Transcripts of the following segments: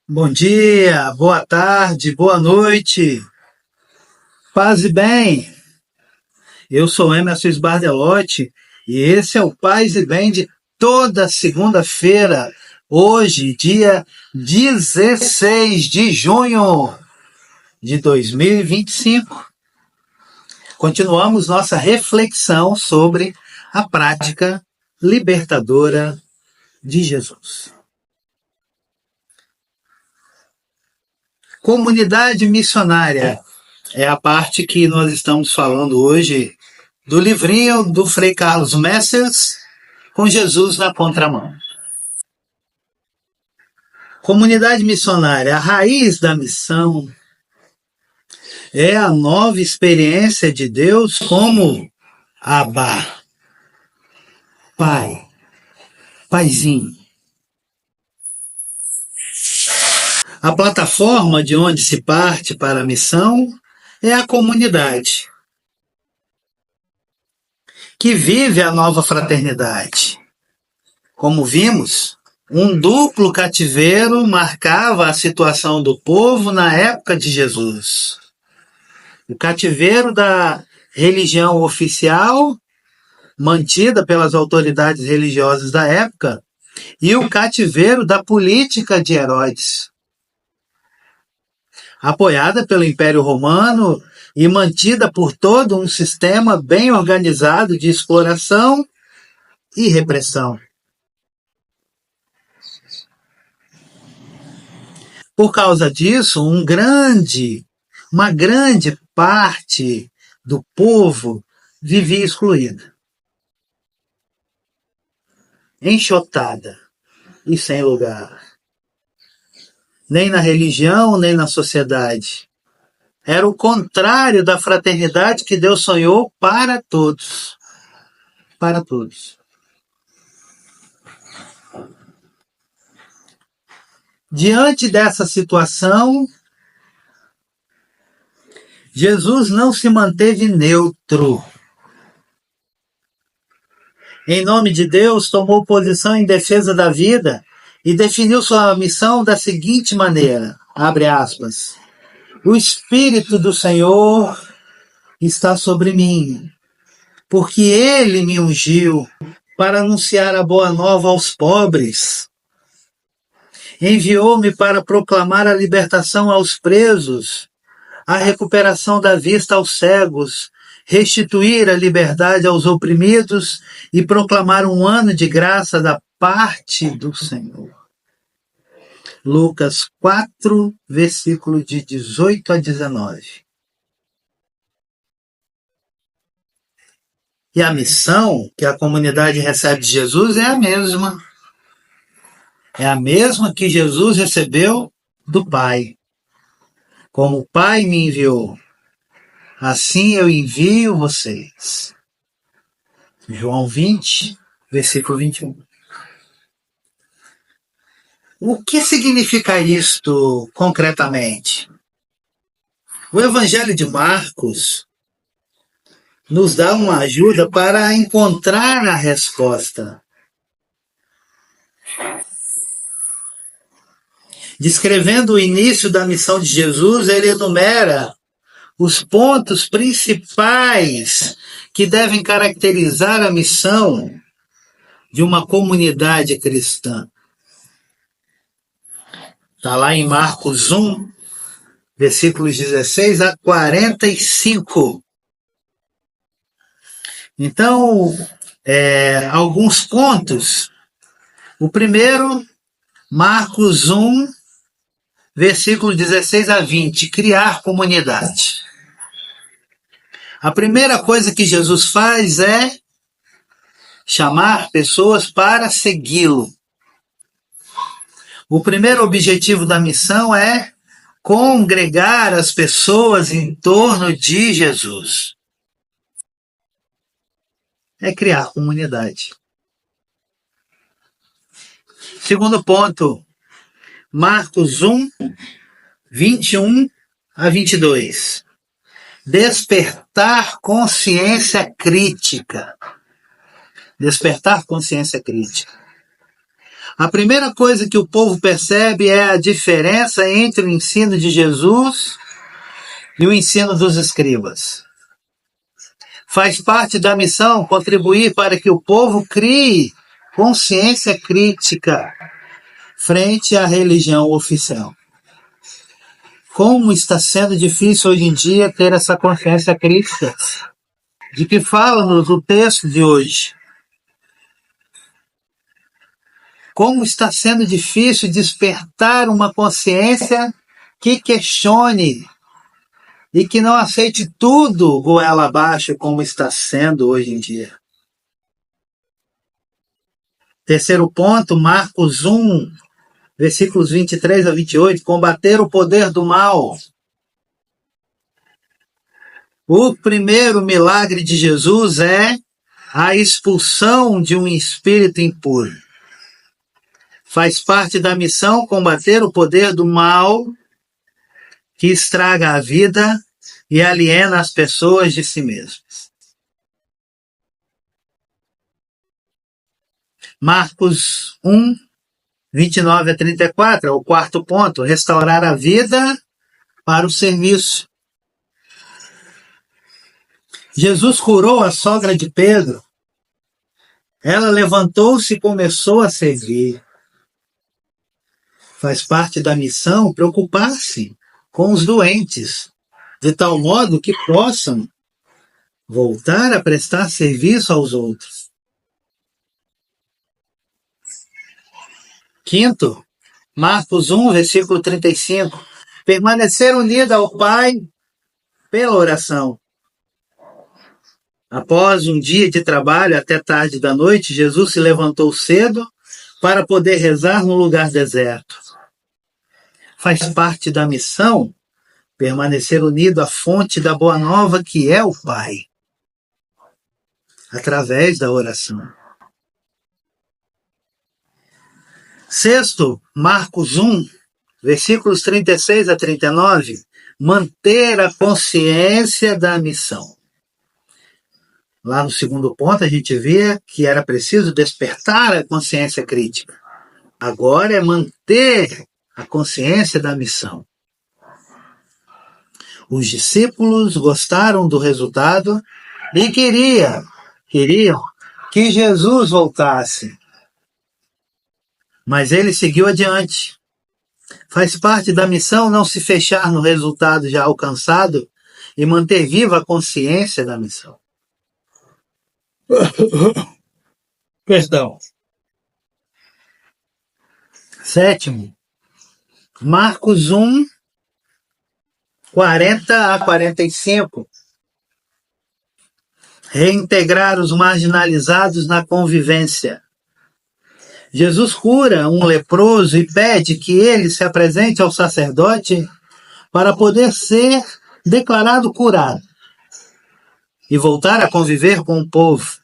Bom dia, boa tarde, boa noite, paz e bem. Eu sou Emerson Sbardelotti e esse é o Paz e Bem de toda segunda-feira, hoje, dia 16 de junho de 2025. Continuamos nossa reflexão sobre a prática libertadora de Jesus. Comunidade missionária é a parte que nós estamos falando hoje do livrinho do Frei Carlos Messers, Com Jesus na Contramão. Comunidade missionária, a raiz da missão é a nova experiência de Deus como Abba, Pai, Paizinho. A plataforma de onde se parte para a missão é a comunidade, que vive a nova fraternidade. Como vimos, um duplo cativeiro marcava a situação do povo na época de Jesus. O cativeiro da religião oficial, mantida pelas autoridades religiosas da época, e o cativeiro da política de Herodes, apoiada pelo Império Romano e mantida por todo um sistema bem organizado de exploração e repressão. Por causa disso, uma grande parte do povo vivia excluída, enxotada e sem lugar. Nem na religião, nem na sociedade. Era o contrário da fraternidade que Deus sonhou para todos. Para todos. Diante dessa situação, Jesus não se manteve neutro. Em nome de Deus, tomou posição em defesa da vida e definiu sua missão da seguinte maneira, abre aspas, o Espírito do Senhor está sobre mim, porque Ele me ungiu para anunciar a boa nova aos pobres. Enviou-me para proclamar a libertação aos presos, a recuperação da vista aos cegos, restituir a liberdade aos oprimidos e proclamar um ano de graça da parte do Senhor. Lucas 4, versículo de 18 a 19. E a missão que a comunidade recebe de Jesus é a mesma. É a mesma que Jesus recebeu do Pai. Como o Pai me enviou, assim eu envio vocês. João 20, versículo 21. O que significa isto concretamente? O Evangelho de Marcos nos dá uma ajuda para encontrar a resposta. Descrevendo o início da missão de Jesus, ele enumera os pontos principais que devem caracterizar a missão de uma comunidade cristã. Está lá em Marcos 1, versículos 16 a 45. Então, alguns pontos. O primeiro, Marcos 1, versículo 16 a 20, criar comunidade. A primeira coisa que Jesus faz é chamar pessoas para segui-lo. O primeiro objetivo da missão é congregar as pessoas em torno de Jesus. É criar comunidade. Segundo ponto, Marcos 1, 21 a 22. Despertar consciência crítica. Despertar consciência crítica. A primeira coisa que o povo percebe é a diferença entre o ensino de Jesus e o ensino dos escribas. Faz parte da missão contribuir para que o povo crie consciência crítica frente à religião oficial. Como está sendo difícil hoje em dia ter essa consciência crítica? De que fala-nos o texto de hoje? Como está sendo difícil despertar uma consciência que questione e que não aceite tudo goela abaixo como está sendo hoje em dia. Terceiro ponto, Marcos 1, versículos 23 a 28, combater o poder do mal. O primeiro milagre de Jesus é a expulsão de um espírito impuro. Faz parte da missão combater o poder do mal que estraga a vida e aliena as pessoas de si mesmas. Marcos 1, 29 a 34, é o quarto ponto, restaurar a vida para o serviço. Jesus curou a sogra de Pedro. Ela levantou-se e começou a servir. Faz parte da missão preocupar-se com os doentes, de tal modo que possam voltar a prestar serviço aos outros. Quinto, Marcos 1, versículo 35. Permanecer unido ao Pai pela oração. Após um dia de trabalho até tarde da noite, Jesus se levantou cedo para poder rezar no lugar deserto. Faz parte da missão permanecer unido à fonte da boa nova que é o Pai, através da oração. Sexto, Marcos 1, versículos 36 a 39, manter a consciência da missão. Lá no segundo ponto a gente vê que era preciso despertar a consciência crítica. Agora é manter a consciência da missão. Os discípulos gostaram do resultado e queriam que Jesus voltasse. Mas ele seguiu adiante. Faz parte da missão não se fechar no resultado já alcançado e manter viva a consciência da missão. Perdão. Sétimo, Marcos 1, 40 a 45. Reintegrar os marginalizados na convivência. Jesus cura um leproso e pede que ele se apresente ao sacerdote para poder ser declarado curado e voltar a conviver com o povo.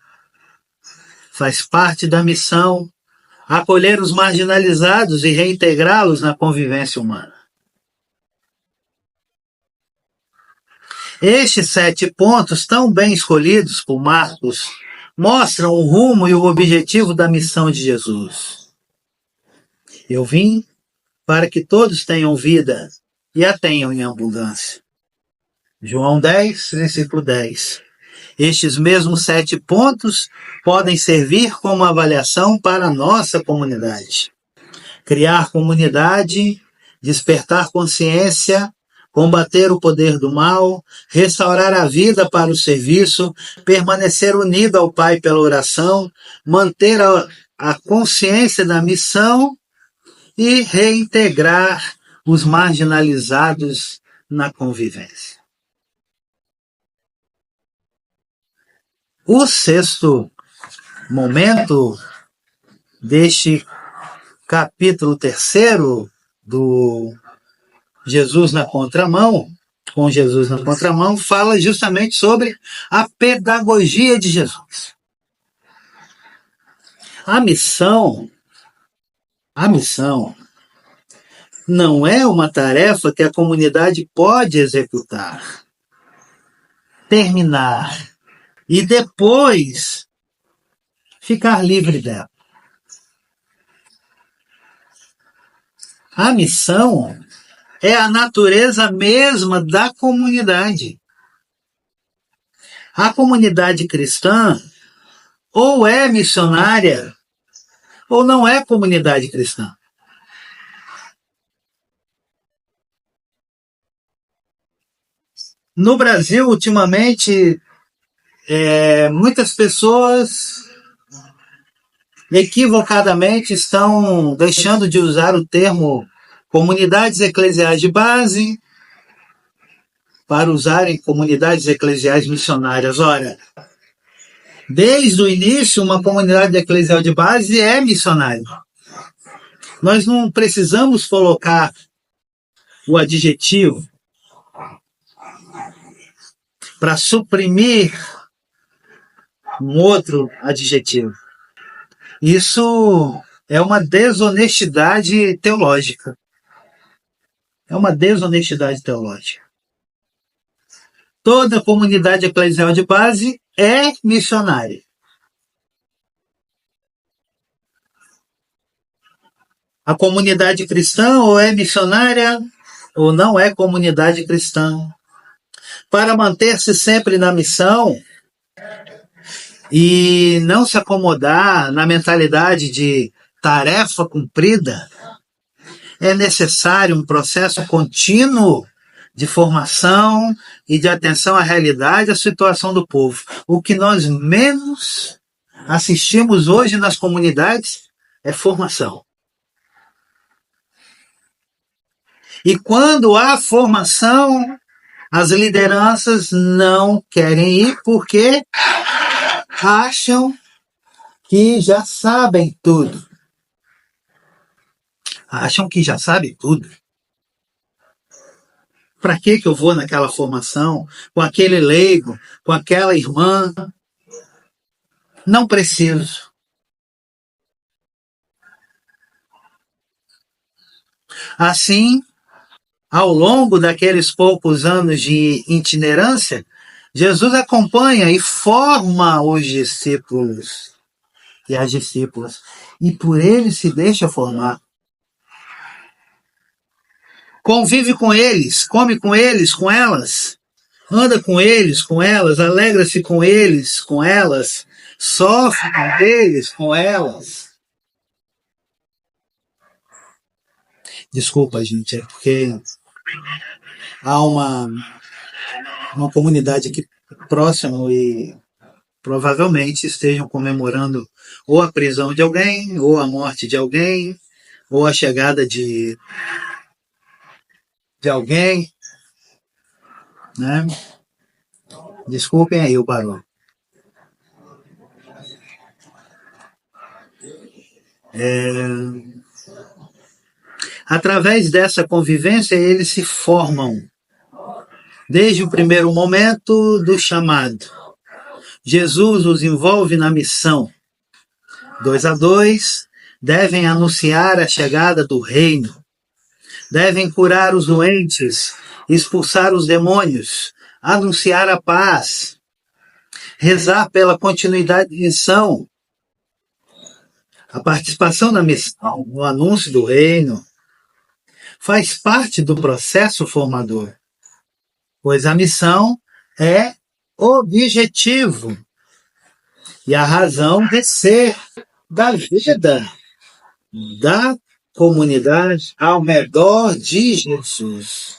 Faz parte da missão acolher os marginalizados e reintegrá-los na convivência humana. Estes 7 pontos, tão bem escolhidos por Marcos, mostram o rumo e o objetivo da missão de Jesus. Eu vim para que todos tenham vida e a tenham em abundância. João 10, versículo 10. Estes mesmos 7 pontos podem servir como avaliação para a nossa comunidade. Criar comunidade, despertar consciência, combater o poder do mal, restaurar a vida para o serviço, permanecer unido ao Pai pela oração, manter a consciência da missão e reintegrar os marginalizados na convivência. O sexto momento deste capítulo 3 do Jesus na contramão, com Jesus na contramão, fala justamente sobre a pedagogia de Jesus. A missão não é uma tarefa que a comunidade pode executar, terminar e depois ficar livre dela. A missão é a natureza mesma da comunidade. A comunidade cristã ou é missionária ou não é comunidade cristã. No Brasil, ultimamente, muitas pessoas equivocadamente estão deixando de usar o termo comunidades eclesiais de base para usarem comunidades eclesiais missionárias. Ora, desde o início, uma comunidade eclesial de base é missionária. Nós não precisamos colocar o adjetivo para suprimir um outro adjetivo. Isso é uma desonestidade teológica. É uma desonestidade teológica. Toda comunidade eclesial de base é missionária. A comunidade cristã ou é missionária ou não é comunidade cristã. Para manter-se sempre na missão e não se acomodar na mentalidade de tarefa cumprida, é necessário um processo contínuo de formação e de atenção à realidade, à situação do povo. O que nós menos assistimos hoje nas comunidades é formação. E quando há formação, as lideranças não querem ir porque acham que já sabem tudo. Acham que já sabem tudo. Para que eu vou naquela formação, com aquele leigo, com aquela irmã? Não preciso. Assim, ao longo daqueles poucos anos de itinerância, Jesus acompanha e forma os discípulos e as discípulas. E por ele se deixa formar. Convive com eles, come com eles, com elas. Anda com eles, com elas. Alegra-se com eles, com elas. Sofre com eles, com elas. Desculpa, gente, é porque há uma comunidade aqui próxima e provavelmente estejam comemorando ou a prisão de alguém, ou a morte de alguém, ou a chegada de alguém, né? Desculpem aí o barulho. Através dessa convivência, eles se formam desde o primeiro momento do chamado. Jesus os envolve na missão. 2:2, devem anunciar a chegada do reino. Devem curar os doentes, expulsar os demônios, anunciar a paz, rezar pela continuidade da missão, a participação na missão, no anúncio do reino, faz parte do processo formador, pois a missão é objetivo e a razão de ser da vida da comunidade ao redor de Jesus.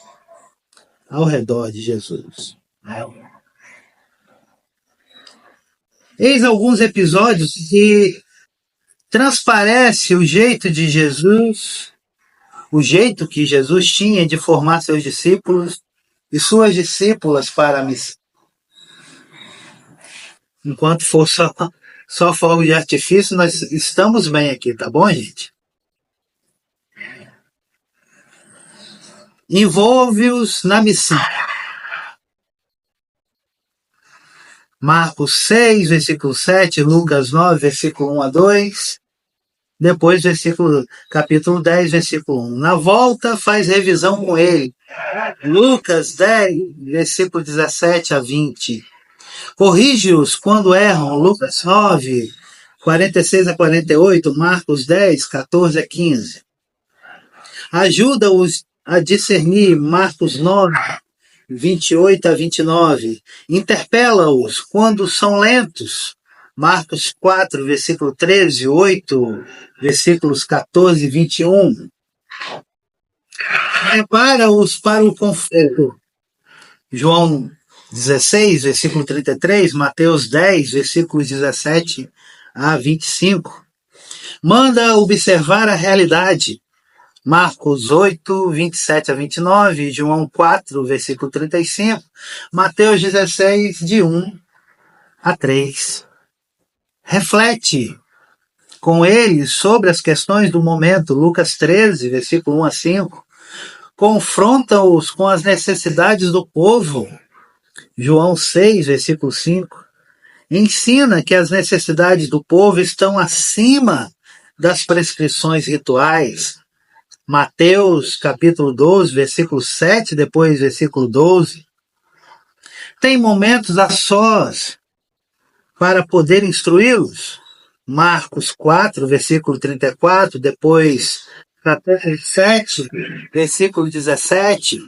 Ao redor de Jesus. Eis alguns episódios que transparece o jeito de Jesus, o jeito que Jesus tinha de formar seus discípulos e suas discípulas para a missão. Enquanto for só fogo de artifício, nós estamos bem aqui, tá bom, gente? Envolve-os na missão. Marcos 6, versículo 7, Lucas 9, versículo 1-2, depois capítulo 10, versículo 1. Na volta, faz revisão com ele. Lucas 10, versículo 17-20. Corrige-os quando erram. Lucas 9, 46-48, Marcos 10, 14-15. Ajuda-os a discernir Marcos 9, 28 a 29. Interpela-os quando são lentos. Marcos 4, versículo 13, 8, versículos 14 e 21. Prepara-os para o conflito. João 16, versículo 33, Mateus 10, versículos 17 a 25. Manda observar a realidade. Marcos 8, 27 a 29, João 4, versículo 35, Mateus 16, de 1 a 3. Reflete com eles sobre as questões do momento. Lucas 13, versículo 1 a 5. Confronta-os com as necessidades do povo. João 6, versículo 5. Ensina que as necessidades do povo estão acima das prescrições rituais. Mateus capítulo 12, versículo 7, depois versículo 12. Tem momentos a sós para poder instruí-los. Marcos 4, versículo 34, depois capítulo 7, versículo 17.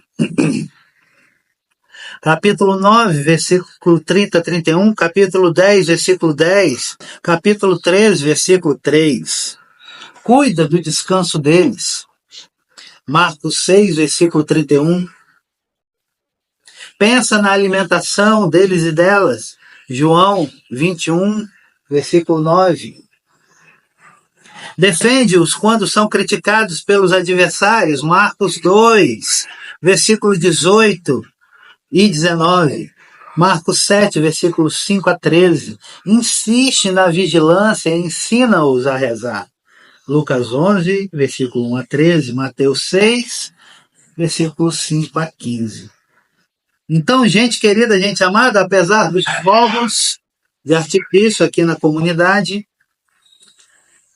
Capítulo 9, versículo 30 a 31, capítulo 10, versículo 10, capítulo 13, versículo 3. Cuida do descanso deles. Marcos 6, versículo 31. Pensa na alimentação deles e delas. João 21, versículo 9. Defende-os quando são criticados pelos adversários. Marcos 2, versículo 18 e 19. Marcos 7, versículos 5 a 13. Insiste na vigilância e ensina-os a rezar. Lucas 11, versículo 1 a 13. Mateus 6, versículos 5 a 15. Então, gente querida, gente amada, apesar dos fogos de artifício aqui na comunidade,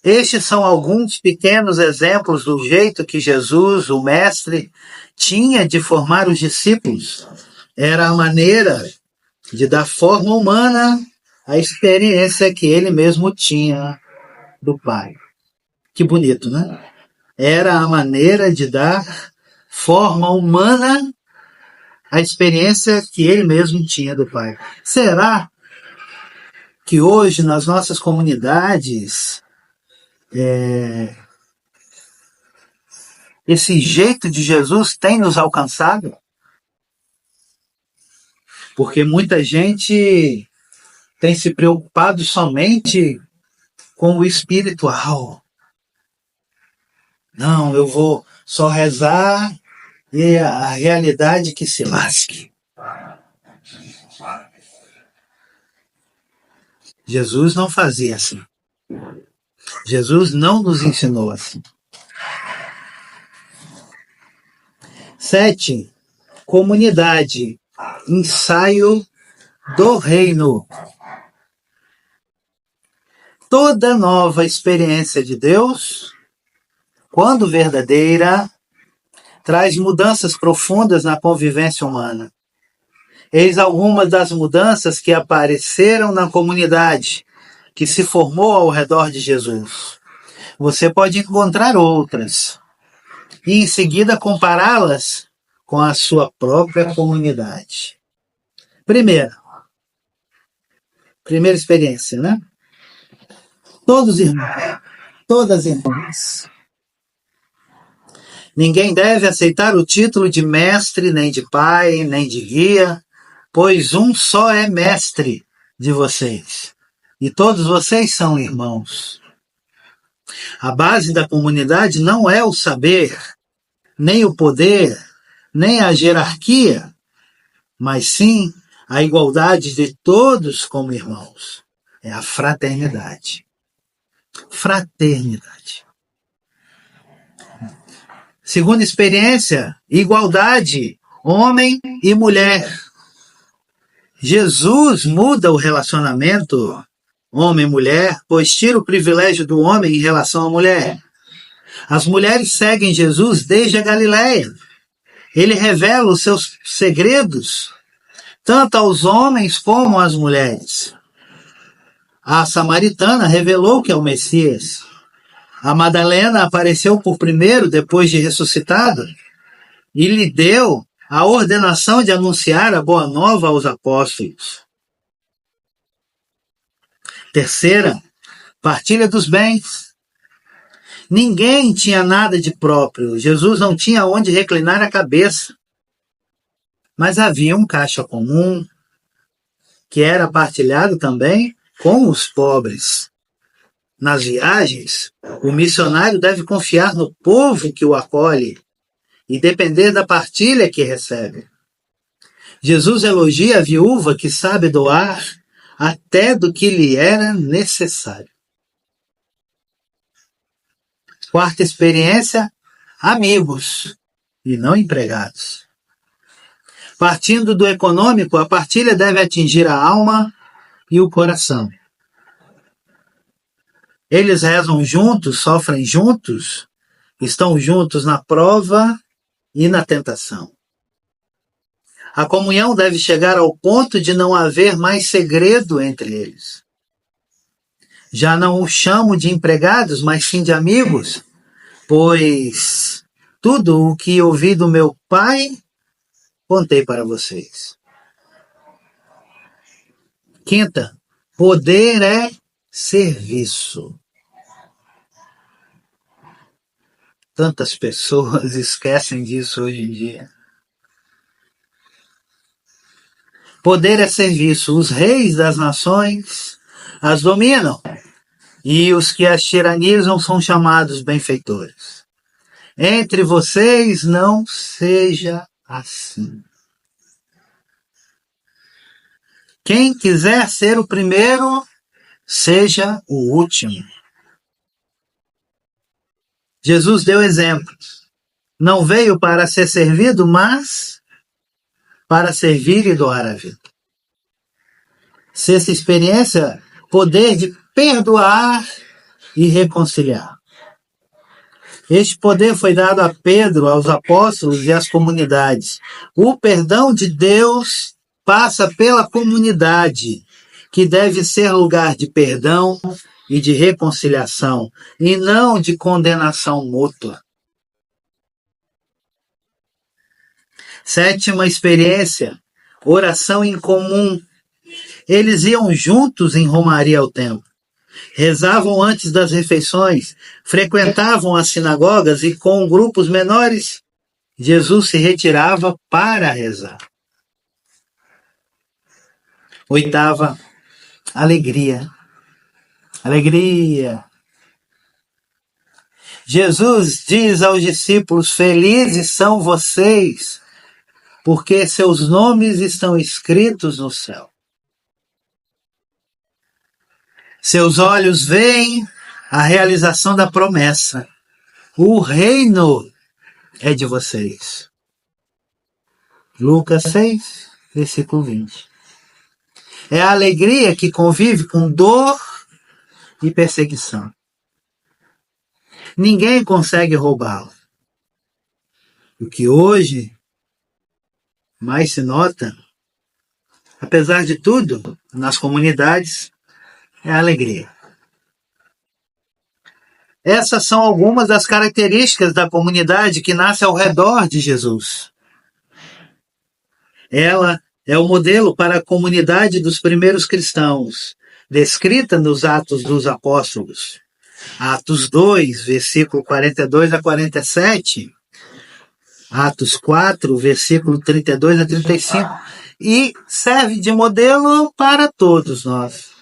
estes são alguns pequenos exemplos do jeito que Jesus, o Mestre, tinha de formar os discípulos. Era a maneira de dar forma humana à experiência que ele mesmo tinha do Pai. Que bonito, né? Era a maneira de dar forma humana à experiência que ele mesmo tinha do Pai. Será que hoje nas nossas comunidades esse jeito de Jesus tem nos alcançado? Porque muita gente tem se preocupado somente com o espiritual. Não, eu vou só rezar e a realidade que se lasque. Jesus não fazia assim. Jesus não nos ensinou assim. 7. Comunidade. Ensaio do reino. Toda nova experiência de Deus, quando verdadeira, traz mudanças profundas na convivência humana. Eis algumas das mudanças que apareceram na comunidade que se formou ao redor de Jesus. Você pode encontrar outras e em seguida compará-las com a sua própria comunidade. Primeira experiência, né? Todos irmãos, todas irmãs. Ninguém deve aceitar o título de mestre, nem de pai, nem de guia, pois um só é mestre de vocês. E todos vocês são irmãos. A base da comunidade não é o saber, nem o poder, nem a hierarquia, mas sim a igualdade de todos como irmãos. É a fraternidade. Fraternidade. Segunda experiência, igualdade, homem e mulher. Jesus muda o relacionamento homem-mulher, pois tira o privilégio do homem em relação à mulher. As mulheres seguem Jesus desde a Galileia. Ele revela os seus segredos, tanto aos homens como às mulheres. A samaritana revelou que é o Messias. A Madalena apareceu por primeiro depois de ressuscitado e lhe deu a ordenação de anunciar a boa nova aos apóstolos. Terceira, partilha dos bens. Ninguém tinha nada de próprio. Jesus não tinha onde reclinar a cabeça. Mas havia um caixa comum que era partilhado também com os pobres. Nas viagens, o missionário deve confiar no povo que o acolhe e depender da partilha que recebe. Jesus elogia a viúva que sabe doar até do que lhe era necessário. Quarta experiência, amigos e não empregados. Partindo do econômico, a partilha deve atingir a alma e o coração. Eles rezam juntos, sofrem juntos, estão juntos na prova e na tentação. A comunhão deve chegar ao ponto de não haver mais segredo entre eles. Já não os chamo de empregados, mas sim de amigos, pois tudo o que ouvi do meu Pai, contei para vocês. Quinta, poder é serviço. Tantas pessoas esquecem disso hoje em dia. Poder é serviço. Os reis das nações as dominam, e os que as tiranizam são chamados benfeitores. Entre vocês não seja assim. Quem quiser ser o primeiro, seja o último. Jesus deu exemplos. Não veio para ser servido, mas para servir e doar a vida. Sexta experiência, poder de perdoar e reconciliar. Este poder foi dado a Pedro, aos apóstolos e às comunidades. O perdão de Deus passa pela comunidade, que deve ser lugar de perdão e de reconciliação, e não de condenação mútua. Sétima experiência, oração em comum. Eles iam juntos em romaria ao templo. Rezavam antes das refeições, frequentavam as sinagogas e com grupos menores, Jesus se retirava para rezar. Oitava, alegria. Alegria. Jesus diz aos discípulos: felizes são vocês, porque seus nomes estão escritos no céu. Seus olhos veem a realização da promessa. O reino é de vocês. Lucas 6, versículo 20. É a alegria que convive com dor e perseguição. Ninguém consegue roubá-la. O que hoje mais se nota, apesar de tudo, nas comunidades, é a alegria. Essas são algumas das características da comunidade que nasce ao redor de Jesus. Ela é o modelo para a comunidade dos primeiros cristãos, descrita nos Atos dos Apóstolos. Atos 2, versículo 42 a 47. Atos 4, versículo 32 a 35. E serve de modelo para todos nós.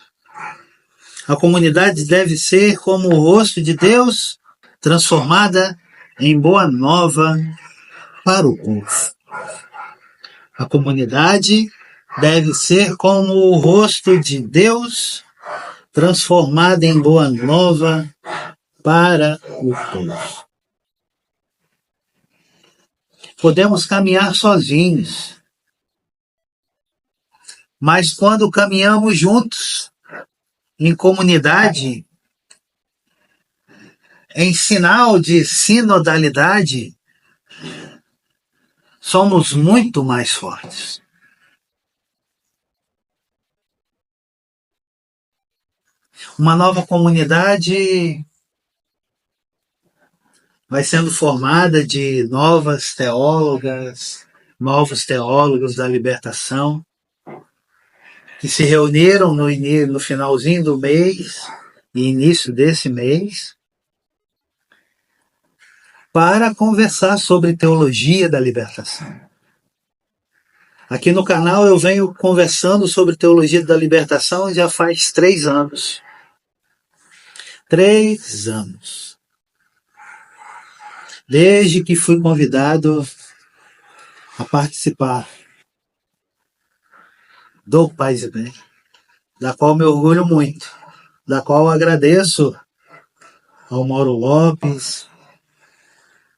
A comunidade deve ser como o rosto de Deus, transformada em boa nova para o povo. A comunidade deve ser como o rosto de Deus, transformada em boa nova para o povo. Podemos caminhar sozinhos, mas quando caminhamos juntos, em comunidade, em sinal de sinodalidade, somos muito mais fortes. Uma nova comunidade vai sendo formada de novas teólogas, novos teólogos da libertação, que se reuniram no finalzinho do mês e início desse mês para conversar sobre teologia da libertação. Aqui no canal eu venho conversando sobre teologia da libertação já faz 3 anos. 3 anos. Desde que fui convidado a participar do Paz e Bem, da qual me orgulho muito, da qual agradeço ao Mauro Lopes,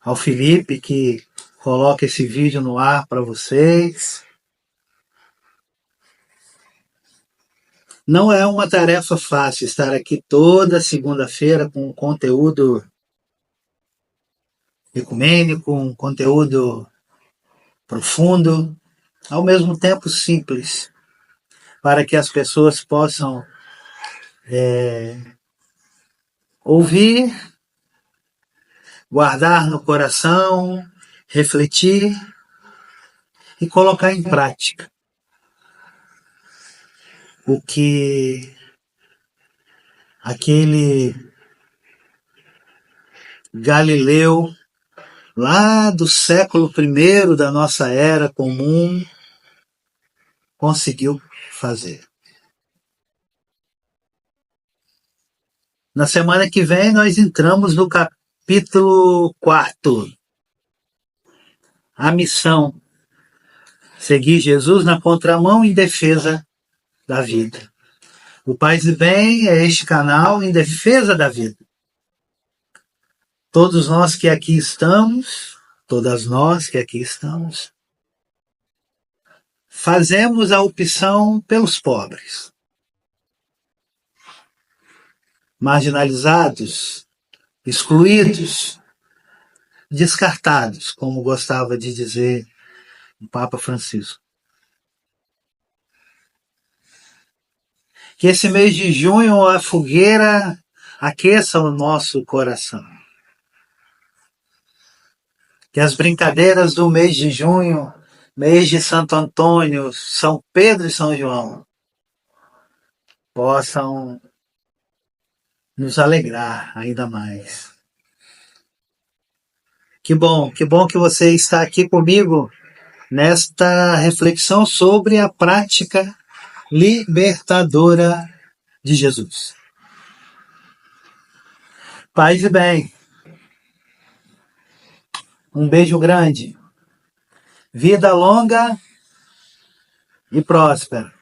ao Felipe, que coloca esse vídeo no ar para vocês. Não é uma tarefa fácil estar aqui toda segunda-feira com um conteúdo ecumênico, um conteúdo profundo, ao mesmo tempo simples, para que as pessoas possam ouvir, guardar no coração, refletir e colocar em prática o que aquele Galileu, lá do século I da nossa era comum, conseguiu fazer. Na semana que vem nós entramos no capítulo 4. A missão. Seguir Jesus na contramão em defesa da vida. O Paz e Bem é este canal em defesa da vida. Todos nós que aqui estamos, todas nós que aqui estamos, fazemos a opção pelos pobres, marginalizados, excluídos, descartados, como gostava de dizer o Papa Francisco. Que esse mês de junho a fogueira aqueça o nosso coração. Que as brincadeiras do mês de junho, mês de Santo Antônio, São Pedro e São João, possam nos alegrar ainda mais. Que bom que você está aqui comigo nesta reflexão sobre a prática libertadora de Jesus. Paz e bem. Um beijo grande. Vida longa e próspera.